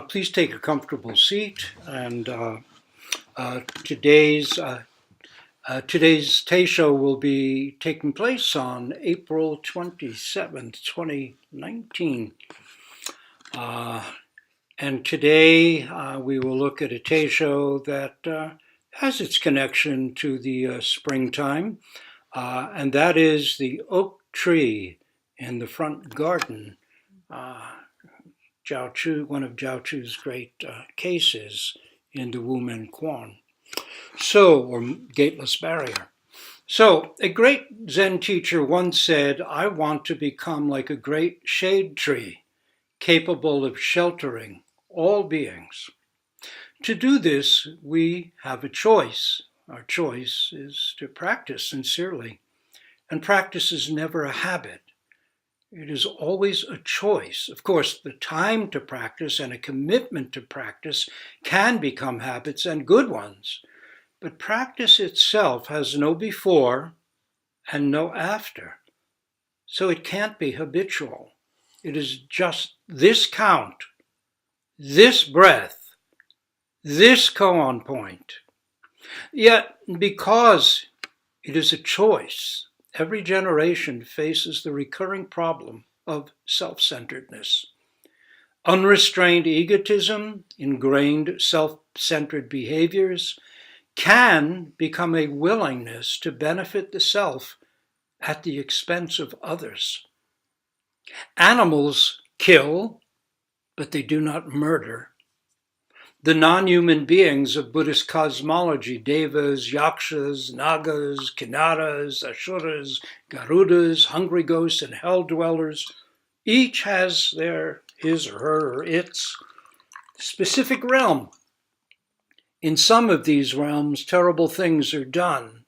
please take a comfortable seat. And today's Teisho will be taking place on April 27th, 2019. And today we will look at a Teisho that has its connection to the springtime, and that is the oak tree in the front garden. Jiao Chu, one of Jiao Chu's great cases in the Wu Men Quan. Or gateless barrier. So, a great Zen teacher once said, "I want to become like a great shade tree, capable of sheltering all beings." To do this, we have a choice. Our choice is to practice sincerely. And practice is never a habit. It is always a choice. Of course, the time to practice and a commitment to practice can become habits and good ones. But practice itself has no before and no after. So it can't be habitual. It is just this count, this breath, this koan point. Yet, because it is a choice, every generation faces the recurring problem of self-centeredness. Unrestrained egotism, ingrained self-centered behaviors, can become a willingness to benefit the self at the expense of others. Animals kill, but they do not murder. The non-human beings of Buddhist cosmology, devas, yakshas, nagas, kinnaras, asuras, garudas, hungry ghosts, and hell dwellers, each has his or her or its specific realm. In some of these realms, terrible things are done.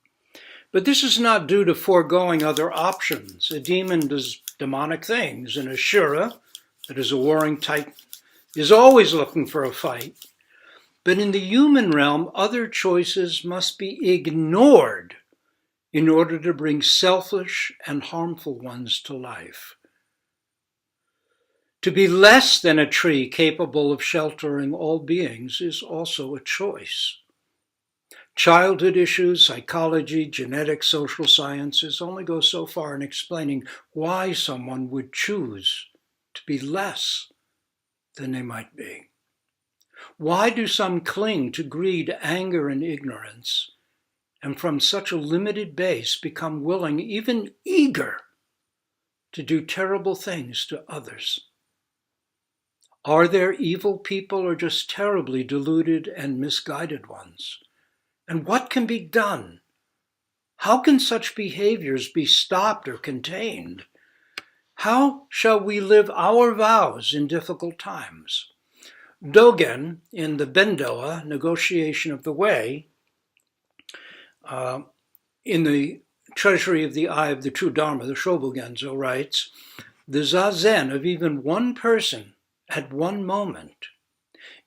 But this is not due to foregoing other options. A demon does demonic things. An asura, that is a warring titan, is always looking for a fight. But in the human realm, other choices must be ignored in order to bring selfish and harmful ones to life. To be less than a tree capable of sheltering all beings is also a choice. Childhood issues, psychology, genetics, social sciences only go so far in explaining why someone would choose to be less than they might be. Why do some cling to greed, anger, and ignorance, and from such a limited base become willing, even eager, to do terrible things to others? Are there evil people or just terribly deluded and misguided ones? And what can be done? How can such behaviors be stopped or contained? How shall we live our vows in difficult times? Dogen, in the Bendoa, Negotiation of the Way, in the Treasury of the Eye of the True Dharma, the Shobogenzo writes, "The zazen of even one person at one moment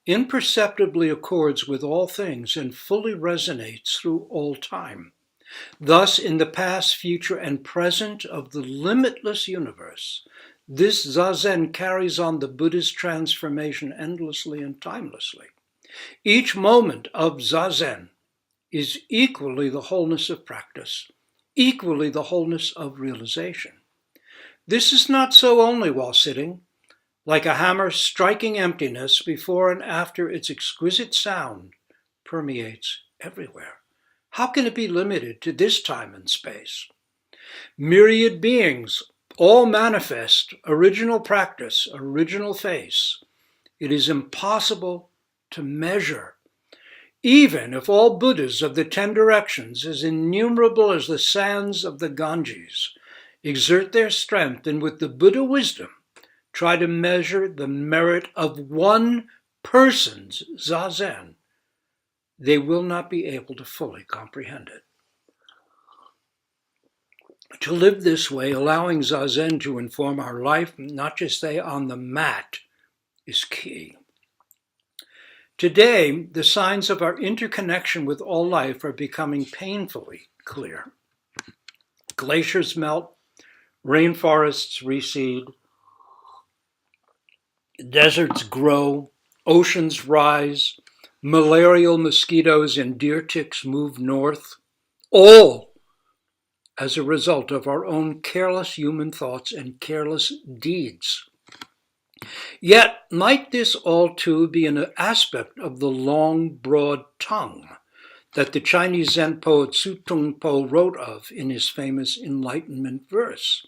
imperceptibly accords with all things and fully resonates through all time. Thus, in the past, future, and present of the limitless universe, this zazen carries on the Buddhist transformation endlessly and timelessly. Each moment of zazen is equally the wholeness of practice, equally the wholeness of realization. This is not so only while sitting. Like a hammer striking emptiness, before and after its exquisite sound permeates everywhere. How can it be limited to this time and space? Myriad beings all manifest original practice, original face. It is impossible to measure. Even if all Buddhas of the 10 directions, as innumerable as the sands of the Ganges, exert their strength and with the Buddha wisdom try to measure the merit of one person's zazen, they will not be able to fully comprehend it. To live this way, allowing zazen to inform our life, not just stay on the mat, is key. Today, the signs of our interconnection with all life are becoming painfully clear. Glaciers melt, rainforests recede, deserts grow, oceans rise, malarial mosquitoes and deer ticks move north, all as a result of our own careless human thoughts and careless deeds. Yet, might this all too be an aspect of the long, broad tongue that the Chinese Zen poet Su Tongpo wrote of in his famous Enlightenment verse?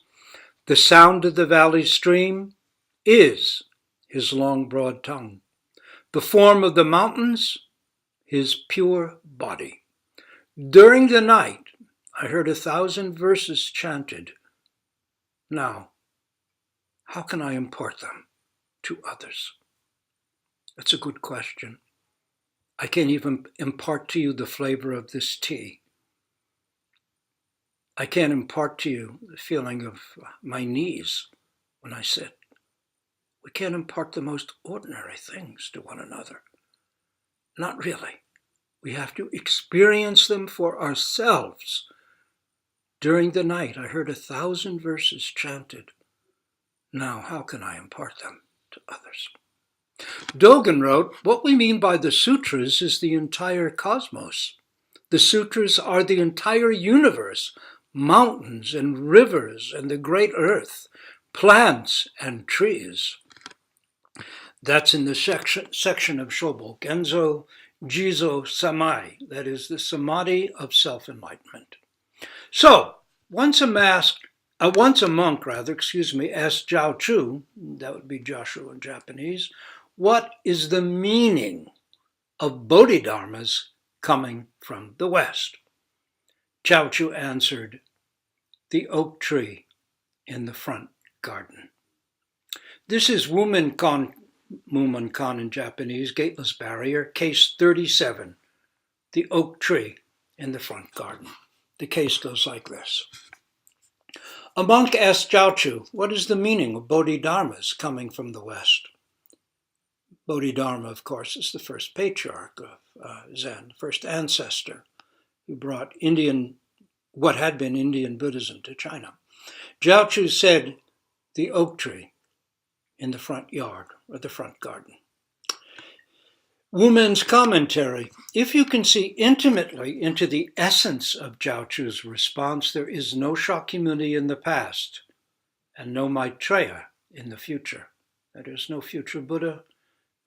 The sound of the valley stream is his long, broad tongue. The form of the mountains, his pure body. During the night, I heard 1,000 verses chanted. Now, how can I impart them to others? That's a good question. I can't even impart to you the flavor of this tea. I can't impart to you the feeling of my knees when I sit. We can't impart the most ordinary things to one another. Not really. We have to experience them for ourselves. During the night, I heard 1,000 verses chanted. Now, how can I impart them to others? Dogen wrote, what we mean by the sutras is the entire cosmos. The sutras are the entire universe, mountains and rivers and the great earth, plants and trees. That's in the section of Shobo Genzo, Jizo Samai, that is the samadhi of self-enlightenment. So, once a monk asked Zhao Chu, that would be Joshua in Japanese, what is the meaning of Bodhidharmas coming from the West? Zhao Chu answered, the oak tree in the front garden. This is Mumonkan in Japanese, gateless barrier, case 37, the oak tree in the front garden. The case goes like this. A monk asked Zhao Chu, what is the meaning of Bodhidharmas coming from the West? Bodhidharma, of course, is the first patriarch of Zen, first ancestor who brought what had been Indian Buddhism to China. Zhao Chu said, the oak tree in the front yard or the front garden. Wumen's commentary. If you can see intimately into the essence of Zhao Chu's response, there is no Shakyamuni in the past and no Maitreya in the future. There is no future Buddha,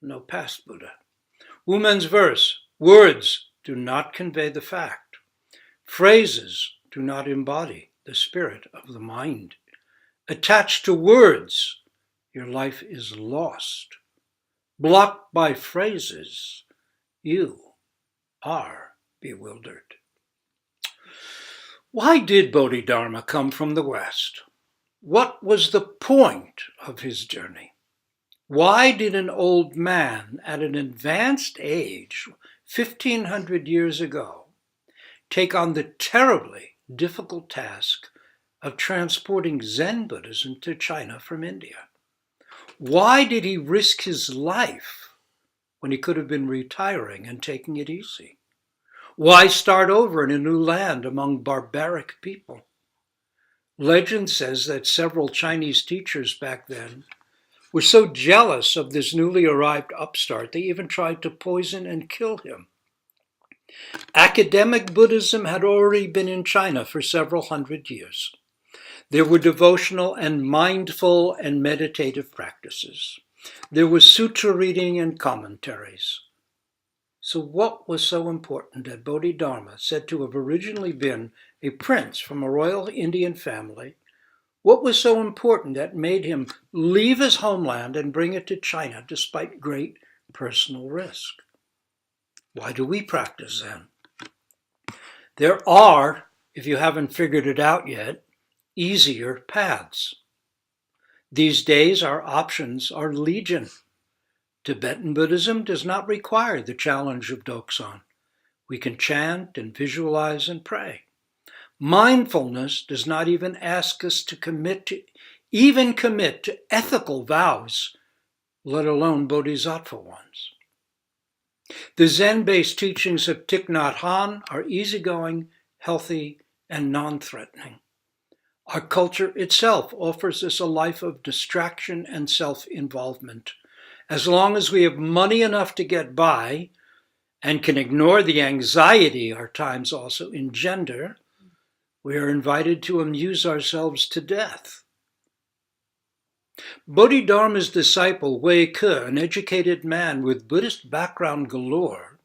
no past Buddha. Wumen's verse. Words do not convey the fact. Phrases do not embody the spirit of the mind. Attached to words, your life is lost. Blocked by phrases, you are bewildered. Why did Bodhidharma come from the West? What was the point of his journey? Why did an old man at an advanced age, 1,500 years ago, take on the terribly difficult task of transporting Zen Buddhism to China from India? Why did he risk his life when he could have been retiring and taking it easy? Why start over in a new land among barbaric people? Legend says that several Chinese teachers back then were so jealous of this newly arrived upstart, they even tried to poison and kill him. Academic Buddhism had already been in China for several hundred years. There were devotional and mindful and meditative practices. There was sutra reading and commentaries. So what was so important that Bodhidharma, said to have originally been a prince from a royal Indian family, what was so important that made him leave his homeland and bring it to China despite great personal risk? Why do we practice Zen? There are, if you haven't figured it out yet, easier paths. These days, our options are legion. Tibetan Buddhism does not require the challenge of Doksan. We can chant and visualize and pray. Mindfulness does not even ask us to commit to ethical vows, let alone bodhisattva ones. The Zen-based teachings of Thich Nhat Hanh are easygoing, healthy, and non-threatening. Our culture itself offers us a life of distraction and self-involvement, As long as we have money enough to get by and can ignore the anxiety our times also engender, we are invited to amuse ourselves to death. Bodhidharma's disciple Wei Ke, an educated man with Buddhist background galore,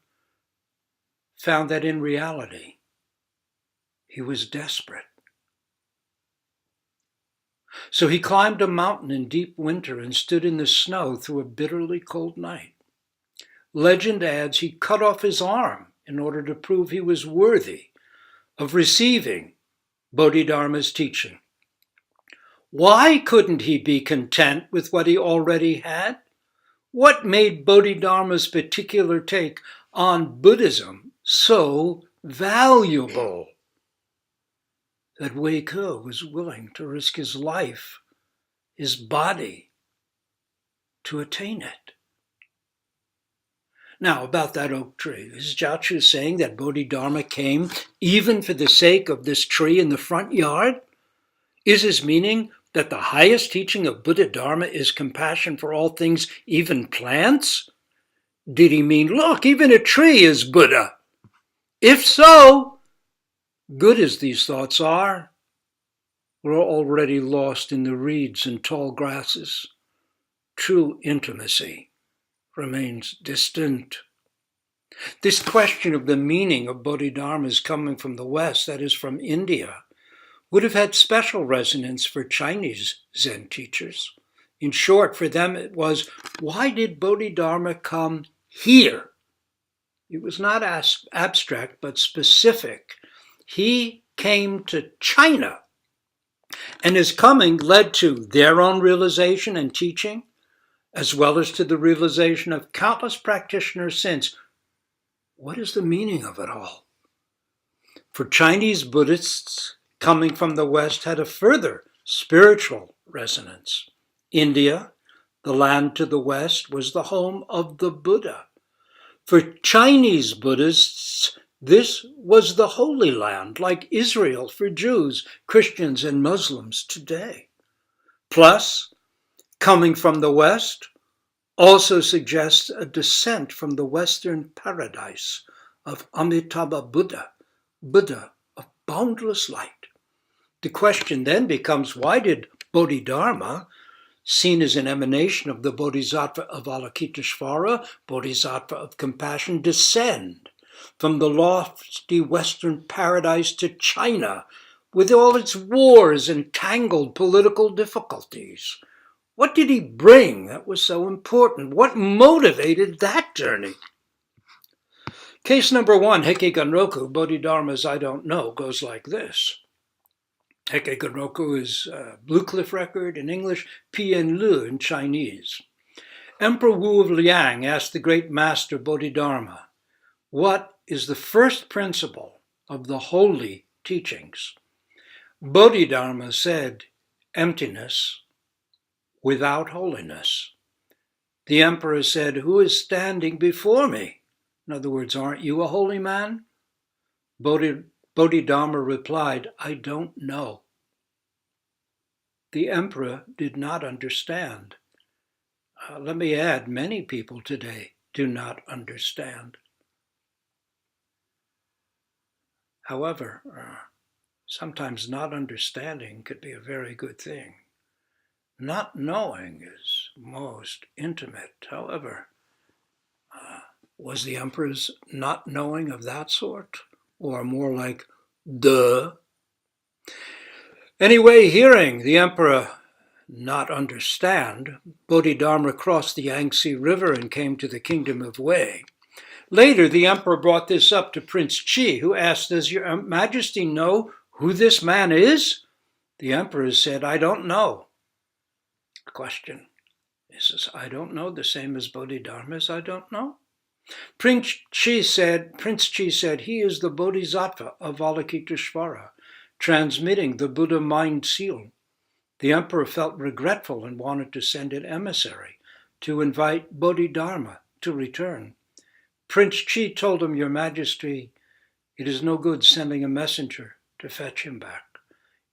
found that in reality, he was desperate. So he climbed a mountain in deep winter and stood in the snow through a bitterly cold night. Legend adds he cut off his arm in order to prove he was worthy of receiving Bodhidharma's teaching. Why couldn't he be content with what he already had? What made Bodhidharma's particular take on Buddhism so valuable that Wei Ke was willing to risk his life, his body, to attain it? Now, about that oak tree, is Jiachu saying that Bodhidharma came even for the sake of this tree in the front yard? Is his meaning that the highest teaching of Buddha Dharma is compassion for all things, even plants? Did he mean, look, even a tree is Buddha? If so, good as these thoughts are, we're already lost in the reeds and tall grasses. True intimacy remains distant. This question of the meaning of Bodhidharma's coming from the West, that is from India, would have had special resonance for Chinese Zen teachers. In short, for them it was, why did Bodhidharma come here? It was not abstract, but specific. He came to China, and his coming led to their own realization and teaching, as well as to the realization of countless practitioners since. What is the meaning of it all? For Chinese Buddhists, coming from the West had a further spiritual resonance. India, the land to the West, was the home of the Buddha. For Chinese Buddhists, this was the Holy Land, like Israel for Jews, Christians, and Muslims today. Plus, coming from the West also suggests a descent from the Western paradise of Amitabha Buddha, Buddha of boundless light. The question then becomes, why did Bodhidharma, seen as an emanation of the Bodhisattva of Avalokiteshvara, Bodhisattva of compassion, descend from the lofty Western paradise to China with all its wars and tangled political difficulties? What did he bring that was so important? What motivated that journey? Case number one, Heike Gunroku, Bodhidharma's I Don't Know, goes like this. Heike Gunroku is Blue Cliff Record in English, Pian Lu in Chinese. Emperor Wu of Liang asked the great master Bodhidharma, what is the first principle of the holy teachings? Bodhidharma said, emptiness without holiness. The emperor said, who is standing before me? In other words, aren't you a holy man? Bodhidharma replied, I don't know. The emperor did not understand. Let me add, many people today do not understand. However, sometimes not understanding could be a very good thing. Not knowing is most intimate. However, was the emperor's not knowing of that sort? Or more like, duh? Anyway, hearing the emperor not understand, Bodhidharma crossed the Yangtze River and came to the kingdom of Wei. Later, the emperor brought this up to Prince Chi, who asked, does your majesty know who this man is? The emperor said, I don't know. Question, is this I don't know the same as Bodhidharma's I don't know? Prince Chi said, he is the Bodhisattva of Avalokiteshvara, transmitting the Buddha mind seal. The emperor felt regretful and wanted to send an emissary to invite Bodhidharma to return. Prince Chi told him, your majesty, it is no good sending a messenger to fetch him back.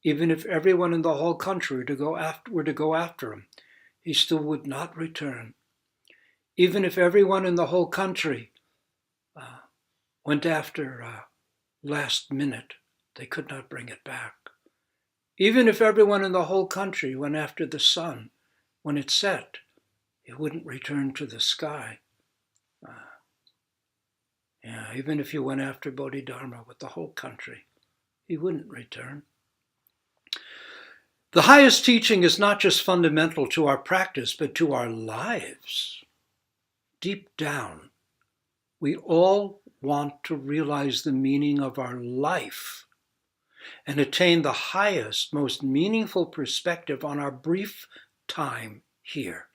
Even if everyone in the whole country were to go after him, he still would not return. Even if everyone in the whole country went after last minute, they could not bring it back. Even if everyone in the whole country went after the sun, when it set, it wouldn't return to the sky. Even if you went after Bodhidharma with the whole country, he wouldn't return. The highest teaching is not just fundamental to our practice, but to our lives. Deep down, we all want to realize the meaning of our life and attain the highest, most meaningful perspective on our brief time here,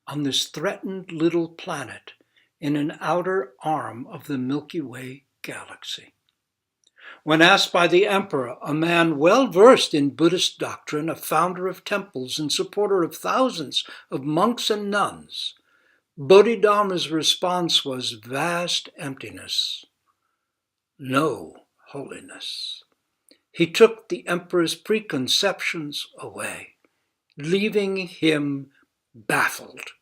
on this threatened little planet in an outer arm of the Milky Way galaxy. When asked by the emperor, a man well versed in Buddhist doctrine, a founder of temples and supporter of thousands of monks and nuns, Bodhidharma's response was vast emptiness, no holiness. He took the emperor's preconceptions away, leaving him baffled.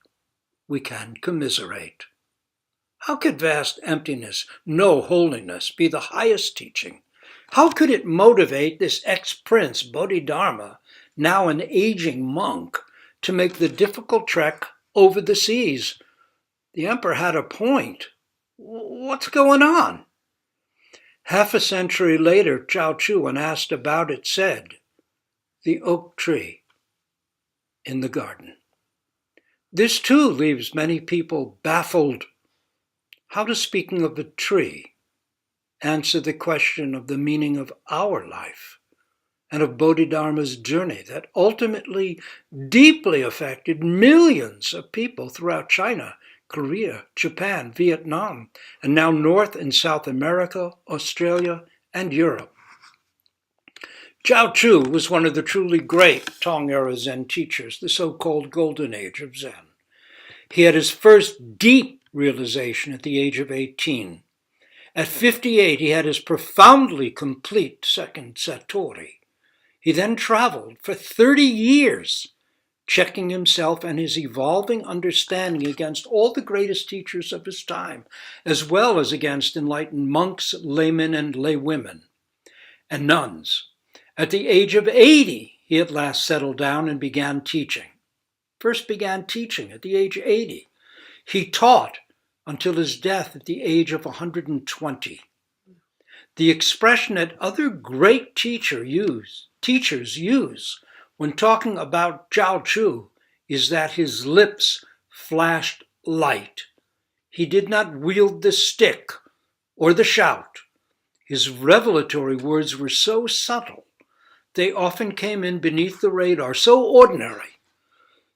We can commiserate. How could vast emptiness, no holiness, be the highest teaching? How could it motivate this ex-prince, Bodhidharma, now an aging monk, to make the difficult trek over the seas? The emperor had a point. What's going on? Half a century later, Chao Chu, when asked about it, said, "The oak tree in the garden." This too leaves many people baffled. How does speaking of a tree answer the question of the meaning of our life and of Bodhidharma's journey that ultimately deeply affected millions of people throughout China, Korea, Japan, Vietnam, and now North and South America, Australia, and Europe? Chao Chu was one of the truly great Tong era Zen teachers, the so-called Golden Age of Zen. He had his first deep realization at the age of 18. At 58, he had his profoundly complete second Satori. He then traveled for 30 years, checking himself and his evolving understanding against all the greatest teachers of his time, as well as against enlightened monks, laymen, and laywomen, and nuns. At the age of 80, he at last settled down and began teaching. First began teaching at the age of 80. He taught until his death at the age of 120. The expression that other great teachers use when talking about Chao Chu is that his lips flashed light. He did not wield the stick or the shout. His revelatory words were so subtle, they often came in beneath the radar, so ordinary,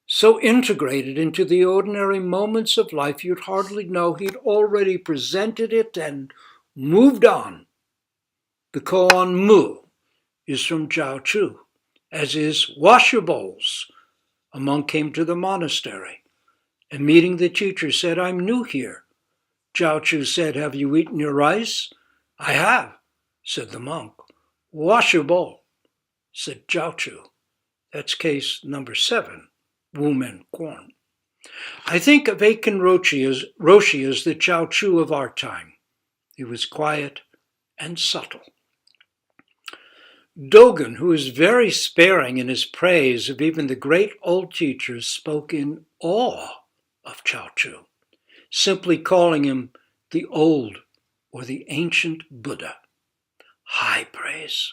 so integrated into the ordinary moments of life you'd hardly know he'd already presented it and moved on. The koan mu is from Chao Chu, as is wash your bowls. A monk came to the monastery and meeting the teacher said, "I'm new here." Chao Chu said, "Have you eaten your rice?" "I have," said the monk. "Wash your bowl," said Chao Chu. That's case number 7. Wu Men Kwon. I think of Aiken Roshi as the Chao Chu of our time. He was quiet and subtle. Dogen, who is very sparing in his praise of even the great old teachers, spoke in awe of Chao Chu, simply calling him the old or the ancient Buddha. High praise.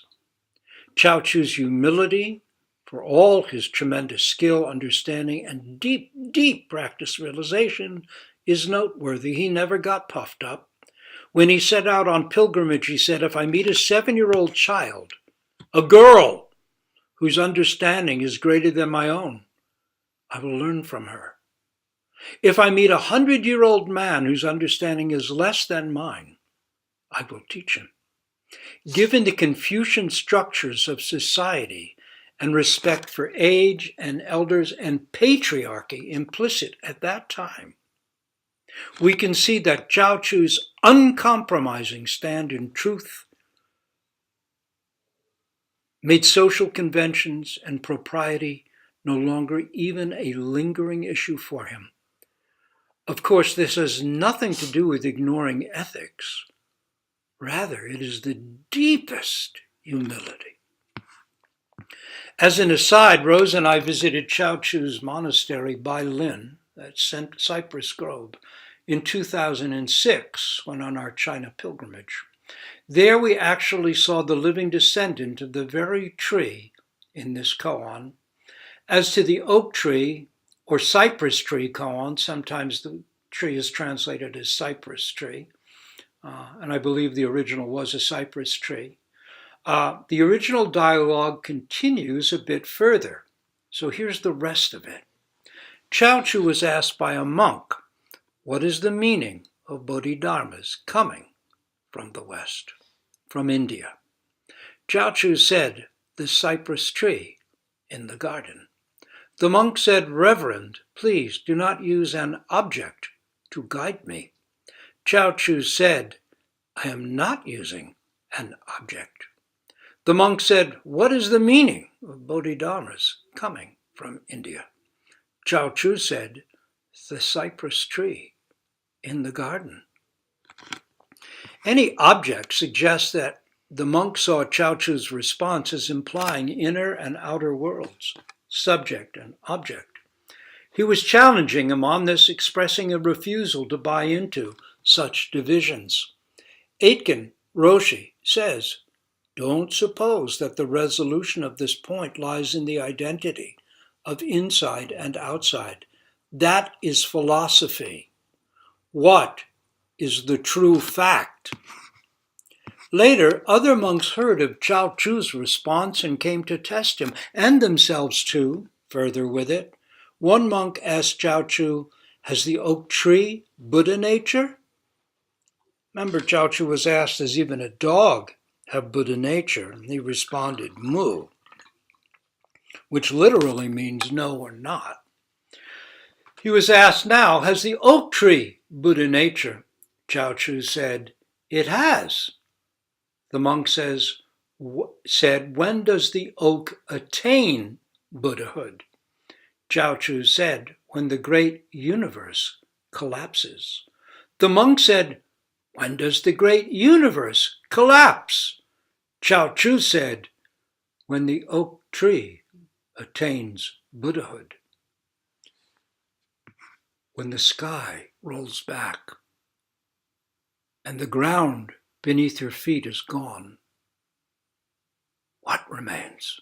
Chao Chu's humility, for all his tremendous skill, understanding, and deep, deep practice realization, is noteworthy. He never got puffed up. When he set out on pilgrimage, he said, "If I meet a 7-year-old child, a girl whose understanding is greater than my own, I will learn from her. If I meet a 100-year-old man whose understanding is less than mine, I will teach him." Given the Confucian structures of society and respect for age and elders and patriarchy implicit at that time, we can see that Chao Chu's uncompromising stand in truth made social conventions and propriety no longer even a lingering issue for him. Of course, this has nothing to do with ignoring ethics. Rather, it is the deepest humility. As an aside, Rose and I visited Chao Chu's monastery Bai Lin, that's Cypress Grove, in 2006 when on our China pilgrimage. There we actually saw the living descendant of the very tree in this koan. As to the oak tree, or cypress tree koan, sometimes the tree is translated as cypress tree, and I believe the original was a cypress tree. The original dialogue continues a bit further, so here's the rest of it. Chao Chu was asked by a monk, what is the meaning of Bodhidharmas coming from the West, from India? Chao Chu said, the cypress tree in the garden. The monk said, Reverend, please do not use an object to guide me. Chao Chu said, I am not using an object. The monk said, what is the meaning of Bodhidharmas coming from India? Chao Chu said, the cypress tree in the garden. Any object suggests that the monk saw Chao Chu's response as implying inner and outer worlds, subject and object. He was challenging him on this, expressing a refusal to buy into such divisions. Aitken Roshi says, don't suppose that the resolution of this point lies in the identity of inside and outside. That is philosophy. What is the true fact? Later, other monks heard of Chao Chu's response and came to test him, and themselves too, further with it. One monk asked Chao Chu, has the oak tree Buddha nature? Remember, Chao Chu was asked, does even a dog have Buddha nature? And he responded, mu, which literally means no or not. He was asked now, has the oak tree Buddha nature? Chao Chu said, it has. The monk said, when does the oak attain Buddhahood? Chao Chu said, when the great universe collapses. The monk said, when does the great universe collapse? Chao Chu said, when the oak tree attains Buddhahood. When the sky rolls back and the ground beneath your feet is gone, what remains?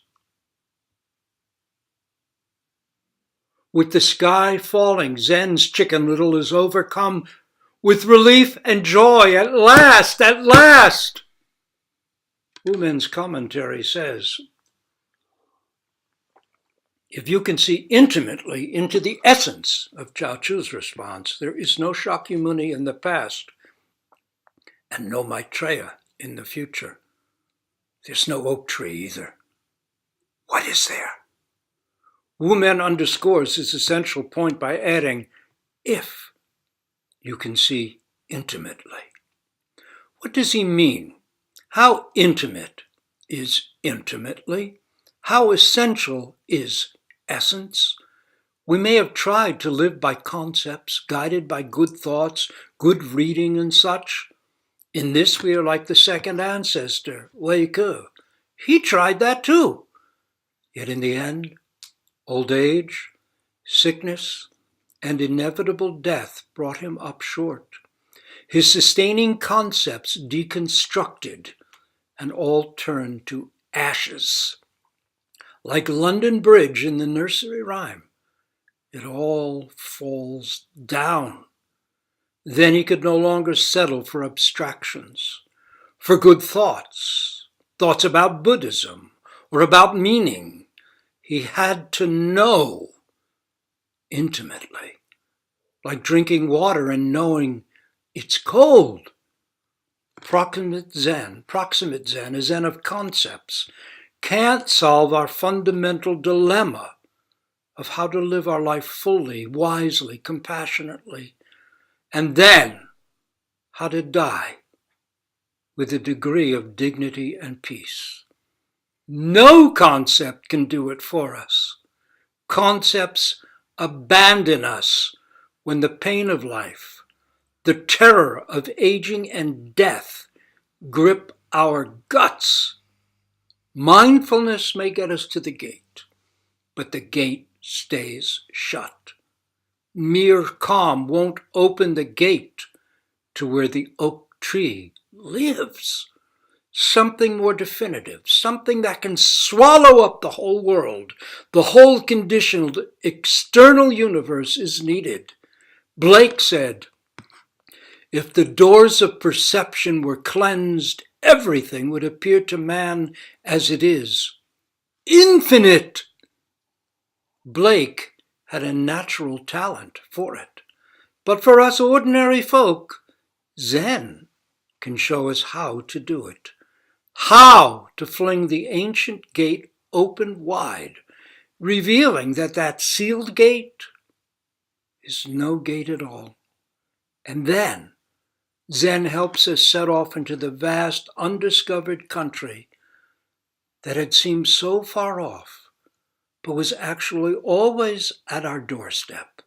With the sky falling, Zen's Chicken Little is overcome with relief and joy. At last, at last! Wu Men's commentary says, if you can see intimately into the essence of Chao Chu's response, there is no Shakyamuni in the past and no Maitreya in the future. There's no oak tree either. What is there? Wu Men underscores his essential point by adding, if you can see intimately. What does he mean? How intimate is intimately? How essential is essence? We may have tried to live by concepts, guided by good thoughts, good reading and such. In this we are like the second ancestor, Wei Ke. He tried that too. Yet in the end, old age, sickness, and inevitable death brought him up short. His sustaining concepts deconstructed and all turned to ashes. Like London Bridge in the nursery rhyme, it all falls down. Then he could no longer settle for abstractions, for good thoughts, thoughts about Buddhism or about meaning. He had to know intimately, like drinking water and knowing it's cold. Proximate Zen, a Zen of concepts, can't solve our fundamental dilemma of how to live our life fully, wisely, compassionately, and then how to die with a degree of dignity and peace. No concept can do it for us. Concepts abandon us when the pain of life, the terror of aging and death grip our guts, mindfulness may get us to the gate, but the gate stays shut. Mere calm won't open the gate to where the oak tree lives. Something more definitive, something that can swallow up the whole world, the whole conditioned external universe is needed. Blake said, if the doors of perception were cleansed, everything would appear to man as it is, infinite. Blake had a natural talent for it. But for us ordinary folk, Zen can show us how to do it. How to fling the ancient gate open wide, revealing that that sealed gate is no gate at all. And then Zen helps us set off into the vast undiscovered country that had seemed so far off, but was actually always at our doorstep,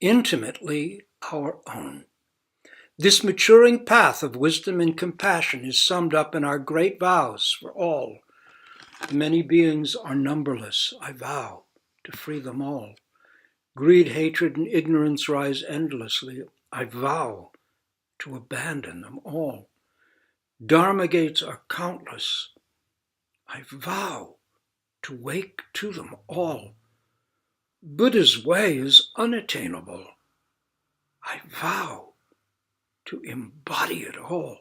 intimately our own. This maturing path of wisdom and compassion is summed up in our great vows for all. The many beings are numberless. I vow to free them all. Greed, hatred, and ignorance rise endlessly. I vow to abandon them all. Dharma gates are countless. I vow to wake to them all. Buddha's way is unattainable. I vow to embody it all.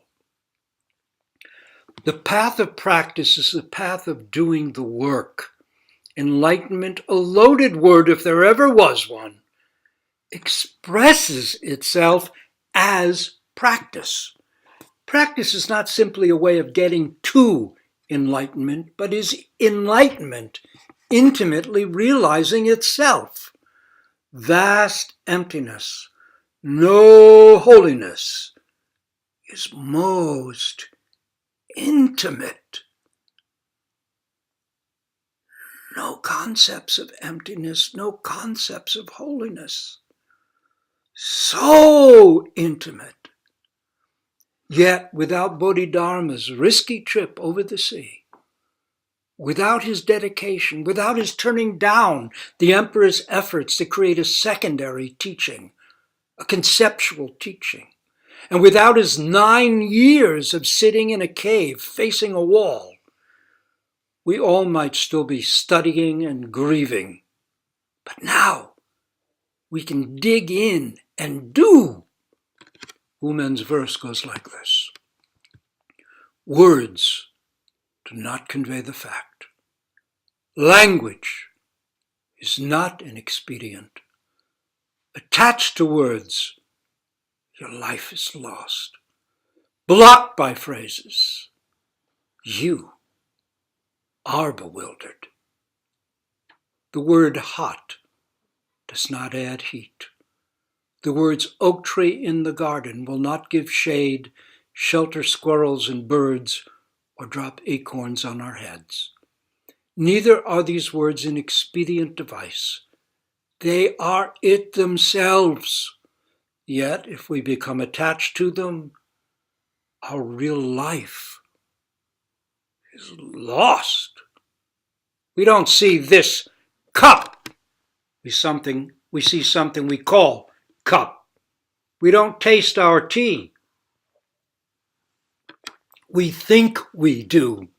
The path of practice is the path of doing the work. Enlightenment, a loaded word if there ever was one, expresses itself as practice. Practice is not simply a way of getting to enlightenment, but is enlightenment intimately realizing itself. Vast emptiness, no holiness, is most intimate. No concepts of emptiness, no concepts of holiness. So intimate. Yet without Bodhidharma's risky trip over the sea, without his dedication, without his turning down the emperor's efforts to create a secondary teaching, a conceptual teaching, and without his 9 years of sitting in a cave facing a wall, we all might still be studying and grieving. But now we can dig in and do. Wumen's verse goes like this. Words do not convey the fact. Language is not an expedient. Attached to words, your life is lost. Blocked by phrases, you are bewildered. The word hot does not add heat. The words oak tree in the garden will not give shade, shelter squirrels and birds, or drop acorns on our heads. Neither are these words an expedient device. They are it themselves. Yet, if we become attached to them, our real life is lost. We don't see this cup. We see something we call cup. We don't taste our tea. We think we do.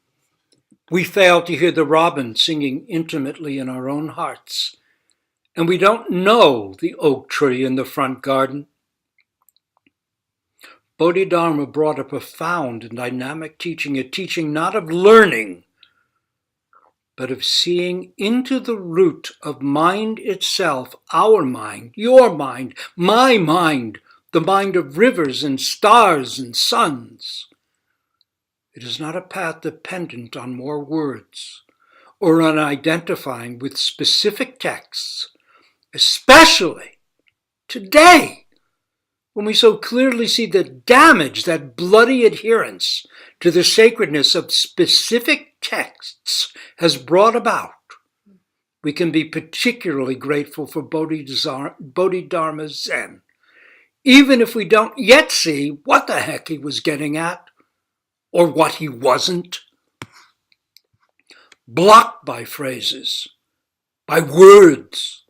We fail to hear the robin singing intimately in our own hearts. And we don't know the oak tree in the front garden. Bodhidharma brought a profound and dynamic teaching, a teaching not of learning, but of seeing into the root of mind itself, our mind, your mind, my mind, the mind of rivers and stars and suns. It is not a path dependent on more words or on identifying with specific texts, especially today, when we so clearly see the damage that bloody adherence to the sacredness of specific texts has brought about. we can be particularly grateful for Bodhidharma Zen, even if we don't yet see what the heck he was getting at or what he wasn't. Blocked by phrases, by words,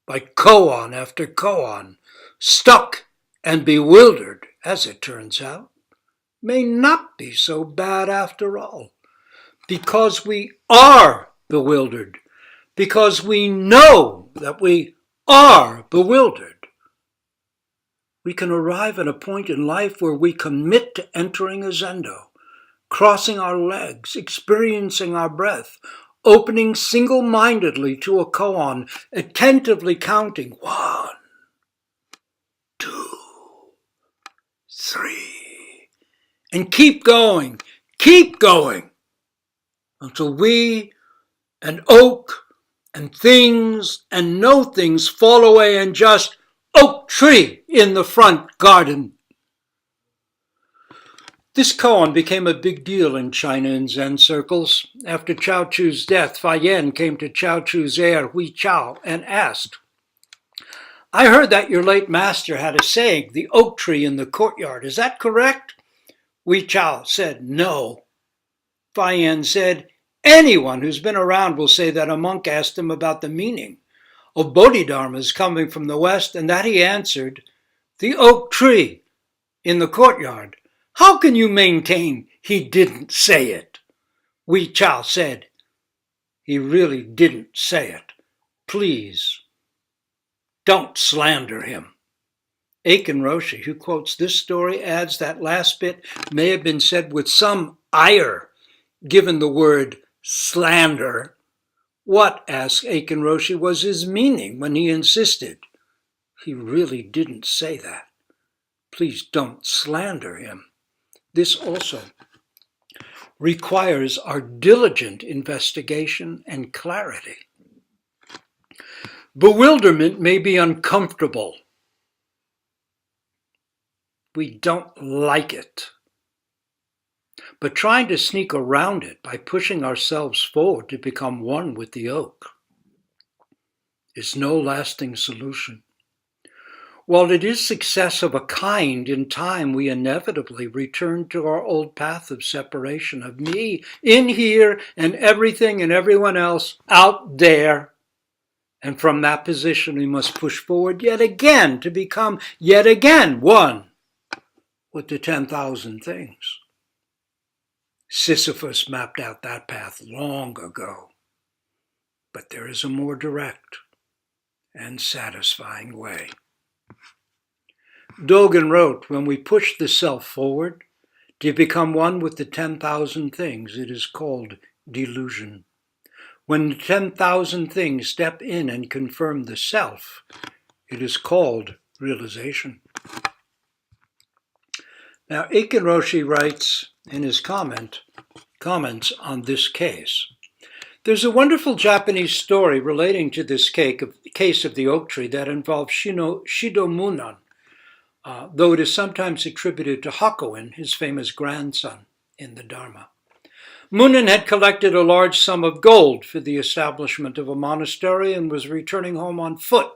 by koan after koan, stuck and bewildered, as it turns out, may not be so bad after all, because we are bewildered, because we know that we are bewildered. We can arrive at a point in life where we commit to entering a Zendo, crossing our legs, experiencing our breath, opening single-mindedly to a koan, attentively counting 1, 2, 3, and keep going until we and oak and things and no things fall away and just oak tree in the front garden. This koan became a big deal in China in Zen circles. After Chao Chu's death, Fa Yen came to Chao Chu's heir, Hui Chao, and asked, "I heard that your late master had a saying, the oak tree in the courtyard. Is that correct?" Hui Chao said, "No." Fa Yen said, "Anyone who's been around will say that a monk asked him about the meaning of Bodhidharmas coming from the west, and that he answered, 'The oak tree in the courtyard.' How can you maintain he didn't say it?" Hui Chao said, "He really didn't say it. Please, don't slander him." Aiken Roshi, who quotes this story, adds that last bit may have been said with some ire, given the word slander. What, asks Aiken Roshi, was his meaning when he insisted, "He really didn't say that. Please don't slander him"? This also requires our diligent investigation and clarity. Bewilderment may be uncomfortable. We don't like it. But trying to sneak around it by pushing ourselves forward to become one with the oak is no lasting solution. While it is success of a kind, in time we inevitably return to our old path of separation, of me in here and everything and everyone else out there. And from that position we must push forward yet again to become yet again one with the 10,000 things. Sisyphus mapped out that path long ago, but there is a more direct and satisfying way. Dogen wrote, when we push the self forward to become one with the 10,000 things, it is called delusion. When the 10,000 things step in and confirm the self, it is called realization. Now, Aiken Roshi writes in his comments on this case, "There's a wonderful Japanese story relating to this case of the oak tree that involves Shido Munan, though it is sometimes attributed to Hakuin, his famous grandson in the Dharma. Munan had collected a large sum of gold for the establishment of a monastery and was returning home on foot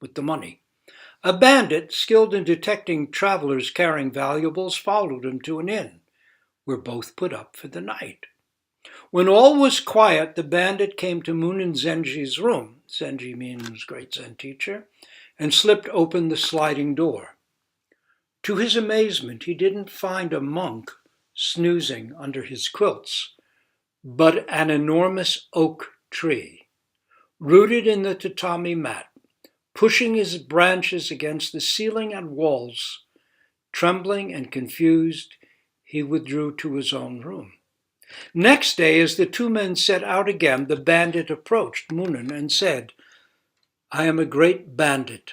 with the money. A bandit, skilled in detecting travelers carrying valuables, followed him to an inn, where both put up for the night. When all was quiet, the bandit came to Munin Zenji's room, Zenji means great Zen teacher, and slipped open the sliding door. To his amazement, he didn't find a monk snoozing under his quilts, but an enormous oak tree, rooted in the tatami mat, pushing his branches against the ceiling and walls. Trembling and confused, he withdrew to his own room. Next day, as the two men set out again, the bandit approached Munin and said, "I am a great bandit.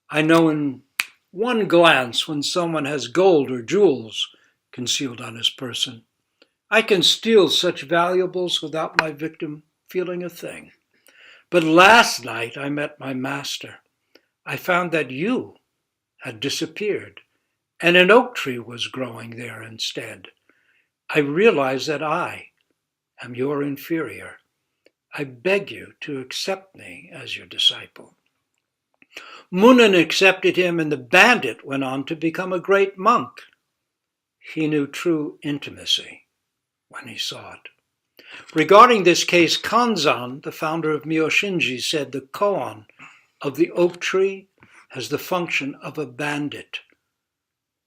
I know in one glance when someone has gold or jewels concealed on his person. I can steal such valuables without my victim feeling a thing. But last night I met my master. I found that you had disappeared, and an oak tree was growing there instead. I realized that I am your inferior. I beg you to accept me as your disciple. Munin accepted him, and the bandit went on to become a great monk. He knew true intimacy when he saw it. Regarding this case, Kanzan, the founder of Myoshinji, said the koan of the oak tree has the function of a bandit.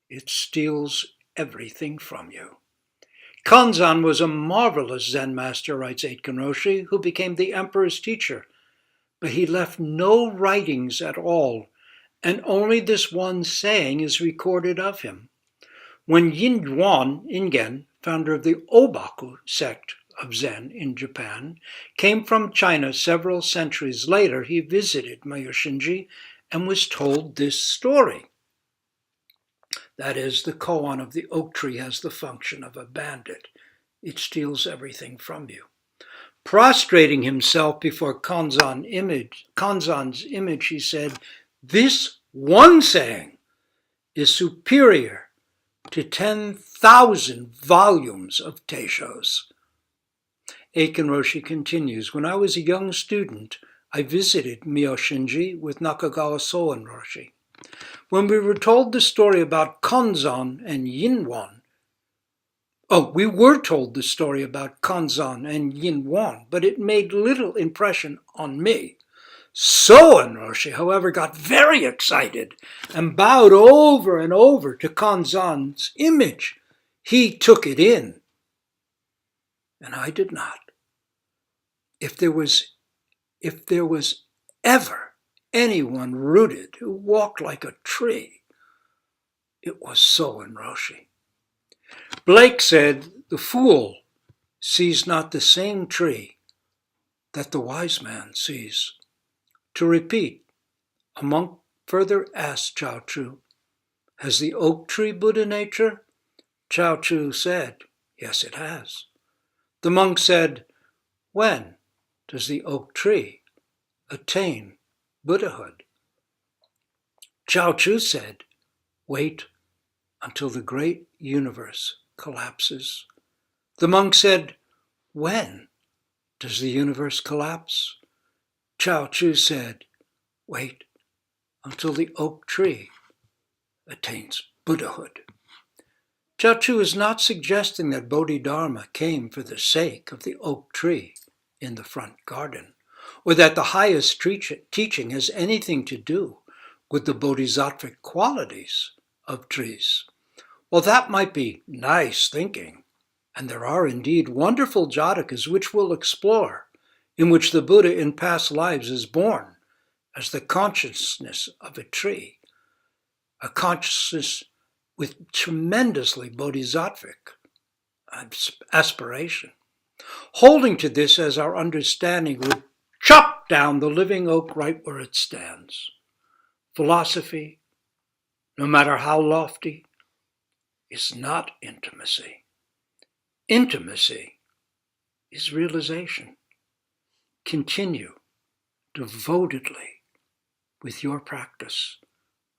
It steals everything from you. Kanzan was a marvelous Zen master, writes Aitken Roshi, who became the emperor's teacher, but he left no writings at all, and only this one saying is recorded of him. When Ingen, founder of the Obaku sect of Zen in Japan, came from China several centuries later, he visited Myoshinji and was told this story. That is, the koan of the oak tree has the function of a bandit. It steals everything from you. Prostrating himself before Kanzan's image, he said, "This one saying is superior to 10,000 volumes of Teishos." Aitken Roshi continues, "When I was a young student, I visited Myoshinji with Nakagawa Soen Roshi. When we were told the story about Kanzan and Yinwan, we were told the story about Kanzan and Yinwan, but it made little impression on me. Soen Roshi, however, got very excited and bowed over and over to Kanzan's image. He took it in, and I did not. If there was ever anyone rooted who walked like a tree, it was Soen Roshi." Blake said, "The fool sees not the same tree that the wise man sees." To repeat, a monk further asked Chao Chu, "Has the oak tree Buddha nature?" Chao Chu said, "Yes, it has." The monk said, "When does the oak tree attain Buddhahood?" Chao Chu said, "Wait until the great universe collapses." The monk said, "When does the universe collapse?" Chao Chu said, "Wait until the oak tree attains Buddhahood." Chao Chu is not suggesting that Bodhidharma came for the sake of the oak tree in the front garden, or that the highest teaching has anything to do with the bodhisattvic qualities of trees. Well, that might be nice thinking, and there are indeed wonderful jatakas which we'll explore, in which the Buddha in past lives is born as the consciousness of a tree, a consciousness with tremendously bodhisattvic aspiration. Holding to this as our understanding would chop down the living oak right where it stands. Philosophy, no matter how lofty, is not intimacy. Intimacy is realization. Continue devotedly with your practice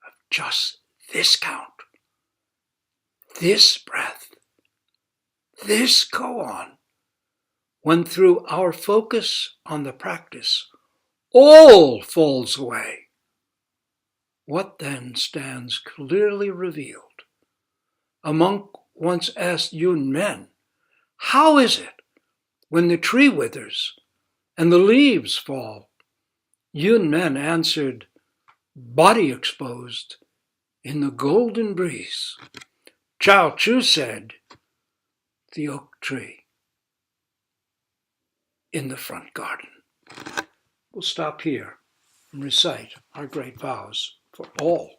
of just this count, this breath, this koan, when through our focus on the practice, all falls away. What then stands clearly revealed? A monk once asked Yun Men, "How is it when the tree withers and the leaves fall?" Yun Men answered, "Body exposed in the golden breeze." Chao Chu said, "The oak tree in the front garden." We'll stop here and recite our great vows for all